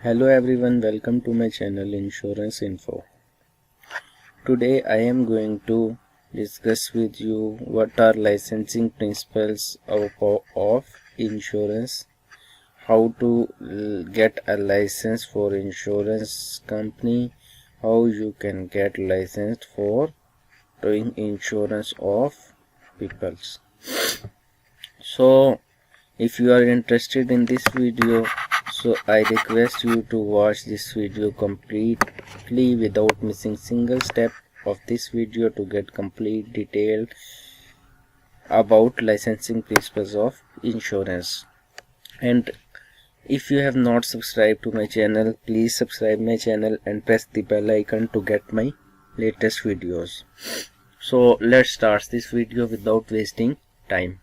Hello everyone, welcome to my channel Insurance Info. Today I am going to discuss with you what are licensing principles of insurance, how to get a license for insurance company, how you can get licensed for doing insurance of peoples. So if you are interested in this video, so I request you to watch this video completely without missing single step of this video to get complete detail about licensing principles of insurance. And if you have not subscribed to my channel, please subscribe my channel and press the bell icon to get my latest videos. So let's start this video without wasting time.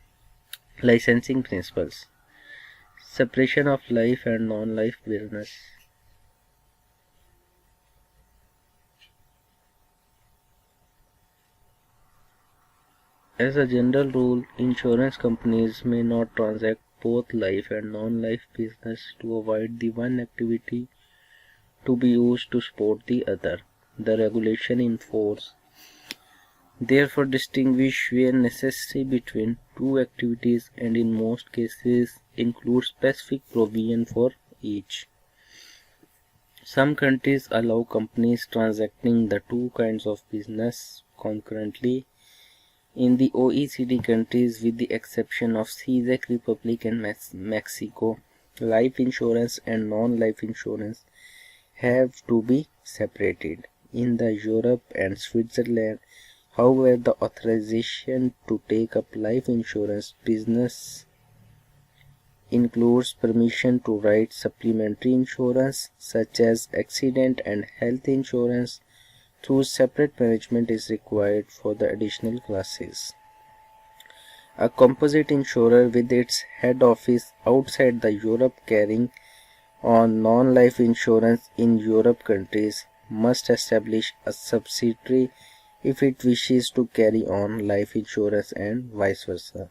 Licensing principles. Separation of life and non-life business. As a general rule, insurance companies may not transact both life and non-life business to avoid the one activity to be used to support the other. The regulation in force therefore distinguish where necessary between two activities and in most cases include specific provision for each. Some countries allow companies transacting the two kinds of business concurrently. In the OECD countries, with the exception of Czech Republic and Mexico, life insurance and non-life insurance have to be separated. In the Europe and Switzerland, however, the authorization to take up life insurance business includes permission to write supplementary insurance such as accident and health insurance, whose separate management is required for the additional classes. A composite insurer with its head office outside the Europe carrying on non-life insurance in Europe countries must establish a subsidiary if it wishes to carry on life insurance and vice versa.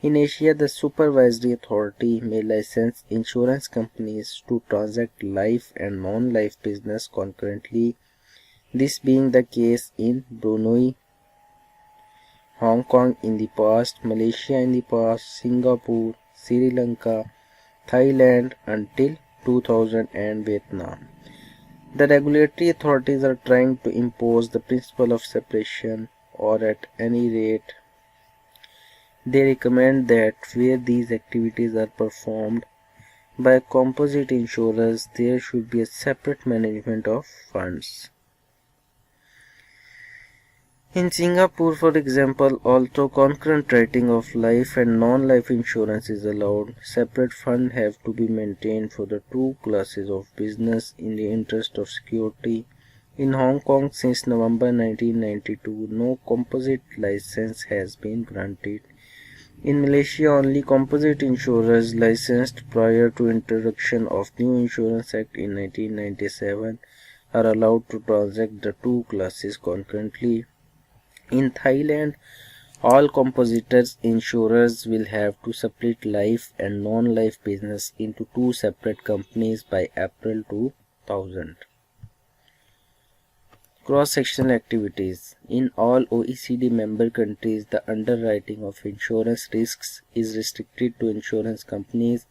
In Asia, the supervisory authority may license insurance companies to transact life and non-life business concurrently, this being the case in Brunei, Hong Kong in the past, Malaysia in the past, Singapore, Sri Lanka, Thailand until 2000 and Vietnam. The regulatory authorities are trying to impose the principle of separation, or at any rate, they recommend that where these activities are performed by composite insurers, there should be a separate management of funds. In Singapore, for example, although concurrent writing of life and non-life insurance is allowed, separate funds have to be maintained for the two classes of business in the interest of security. In Hong Kong, since November 1992, no composite license has been granted. In Malaysia, only composite insurers licensed prior to introduction of New Insurance Act in 1997 are allowed to transact the two classes concurrently. In Thailand, all composite insurers will have to separate life and non-life business into two separate companies by April 2000. Cross-sectional activities. In all OECD member countries, the underwriting of insurance risks is restricted to insurance companies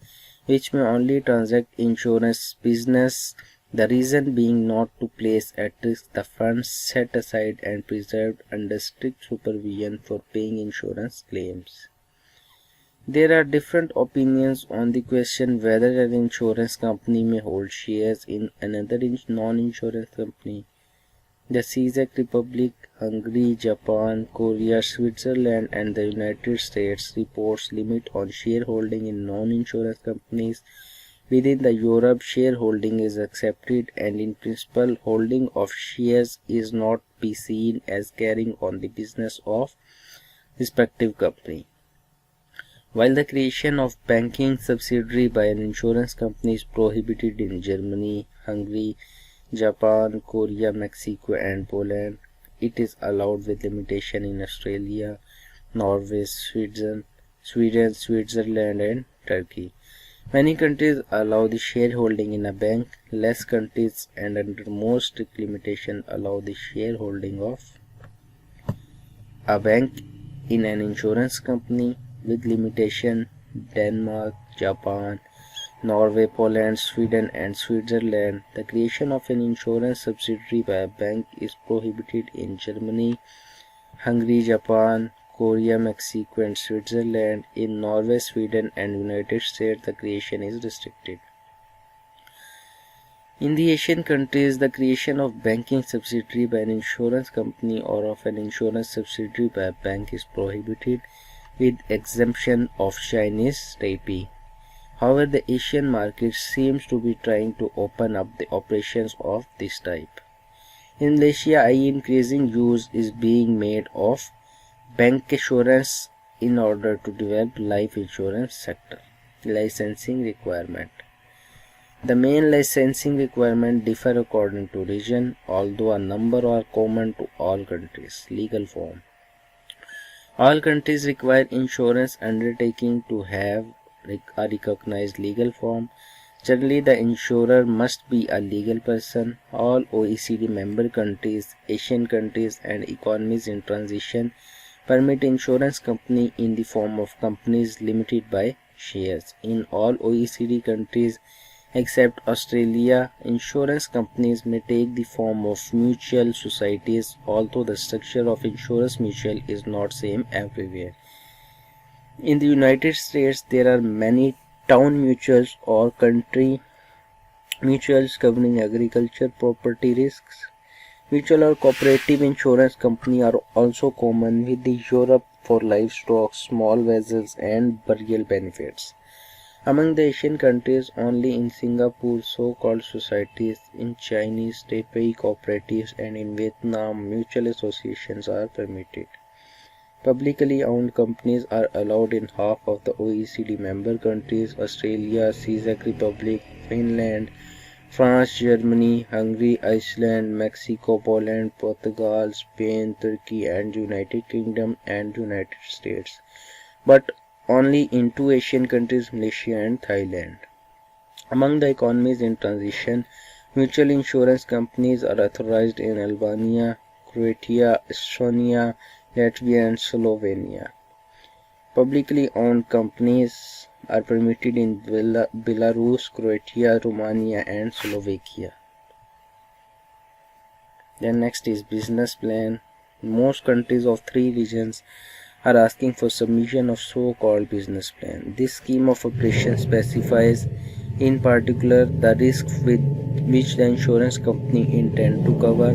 which may only transact insurance business, the reason being not to place at risk the funds set aside and preserved under strict supervision for paying insurance claims. There are different opinions on the question whether an insurance company may hold shares in another non-insurance company. The Czech Republic, Hungary, Japan, Korea, Switzerland and the United States reports limit on shareholding in non-insurance companies. Within the Europe, shareholding is accepted and in principle holding of shares is not be seen as carrying on the business of respective company. While the creation of banking subsidiary by an insurance company is prohibited in Germany, Hungary, Japan, Korea, Mexico and Poland, it is allowed with limitation in Australia, Norway, Sweden, Switzerland and Turkey. Many countries allow the shareholding in a bank. Less countries and under more strict limitation allow the shareholding of a bank in an insurance company with limitation. Denmark, Japan, Norway, Poland, Sweden and Switzerland. The creation of an insurance subsidiary by a bank is prohibited in Germany, Hungary, Japan, Korea, Mexico and Switzerland. In Norway, Sweden and United States, the creation is restricted. In the Asian countries, the creation of banking subsidiary by an insurance company or of an insurance subsidiary by a bank is prohibited with exemption of Chinese Taipei. However, the Asian market seems to be trying to open up the operations of this type. In Malaysia, increasing use is being made of bancassurance in order to develop life insurance sector. Licensing requirement. The main licensing requirements differ according to region, although a number are common to all countries. Legal form. All countries require insurance undertaking to have a recognized legal form. Generally, the insurer must be a legal person. All OECD member countries, Asian countries and economies in transition permit insurance company in the form of companies limited by shares. In all OECD countries except Australia, insurance companies may take the form of mutual societies, although the structure of insurance mutual is not same everywhere. In the United States, there are many town mutuals or country mutuals covering agriculture property risks. Mutual or cooperative insurance company are also common with the Europe for livestock, small vessels and burial benefits. Among the Asian countries, only in Singapore so-called societies, in Chinese Taipei cooperatives and in Vietnam mutual associations are permitted. Publicly owned companies are allowed in half of the OECD member countries: Australia, Czech Republic, Finland, France, Germany, Hungary, Iceland, Mexico, Poland, Portugal, Spain, Turkey and United Kingdom and United States, but only in two Asian countries, Malaysia and Thailand. Among the economies in transition, mutual insurance companies are authorized in Albania, Croatia, Estonia, Latvia and Slovenia. Publicly owned companies are permitted in Belarus, Croatia, Romania and Slovakia. Then next is business plan. Most countries of three regions are asking for submission of so-called business plan. This scheme of operation specifies in particular the risk with which the insurance company intend to cover,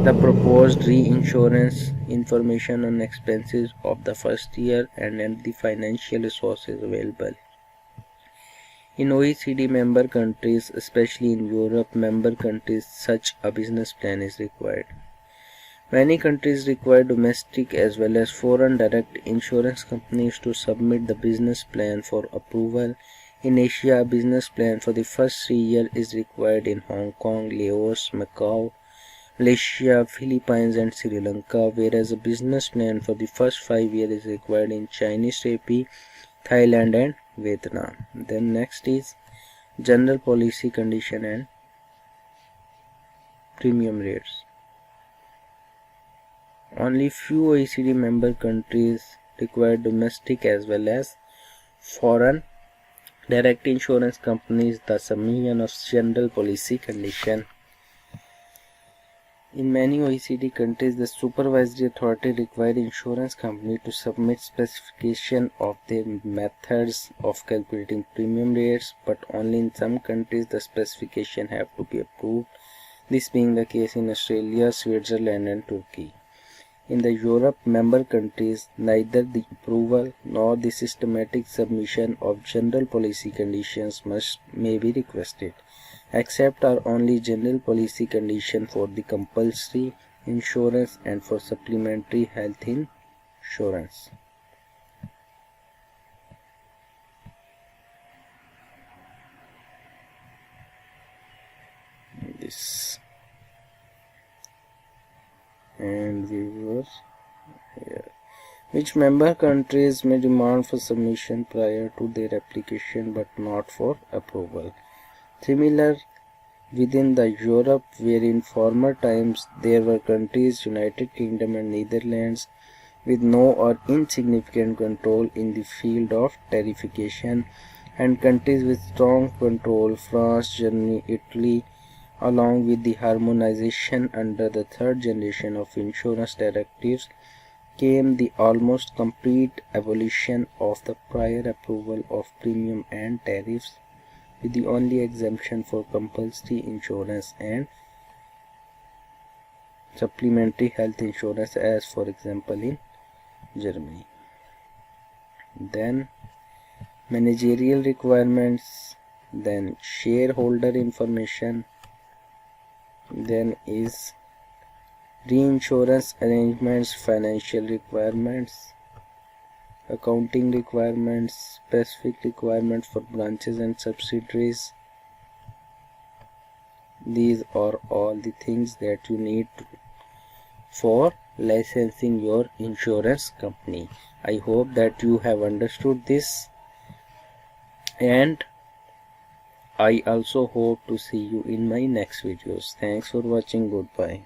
the proposed reinsurance, information on expenses of the first year and the financial resources available. In OECD member countries, especially in Europe member countries, such a business plan is required. Many countries require domestic as well as foreign direct insurance companies to submit the business plan for approval. In Asia, a business plan for the first 3 years is required in Hong Kong, Laos, Macau, Malaysia, Philippines and Sri Lanka, whereas a business plan for the first 5 years is required in Chinese Taipei, Thailand and Vietnam. Then next is general policy condition and premium rates. Only few OECD member countries require domestic as well as foreign direct insurance companies the submission of general policy condition. In many OECD countries, the supervisory authority required insurance company to submit specification of their methods of calculating premium rates, but only in some countries the specification have to be approved, this being the case in Australia, Switzerland and Turkey. In the Europe member countries, neither the approval nor the systematic submission of general policy conditions may be requested, except are only general policy condition for the compulsory insurance and for supplementary health insurance. This and we were here. which member countries may demand for submission prior to their application but not for approval. Similar within the Europe, where in former times there were countries United Kingdom and Netherlands with no or insignificant control in the field of tariffication, and countries with strong control France, Germany, Italy, along with the harmonization under the third generation of insurance directives came the almost complete abolition of the prior approval of premium and tariffs, with the only exemption for compulsory insurance and supplementary health insurance, as for example in Germany. Then managerial requirements, then shareholder information, then is reinsurance arrangements, financial requirements, accounting requirements, specific requirements for branches and subsidiaries. These are all the things that you need for licensing your insurance company. I hope that you have understood this, and I also hope to see you in my next videos. Thanks for watching. Goodbye.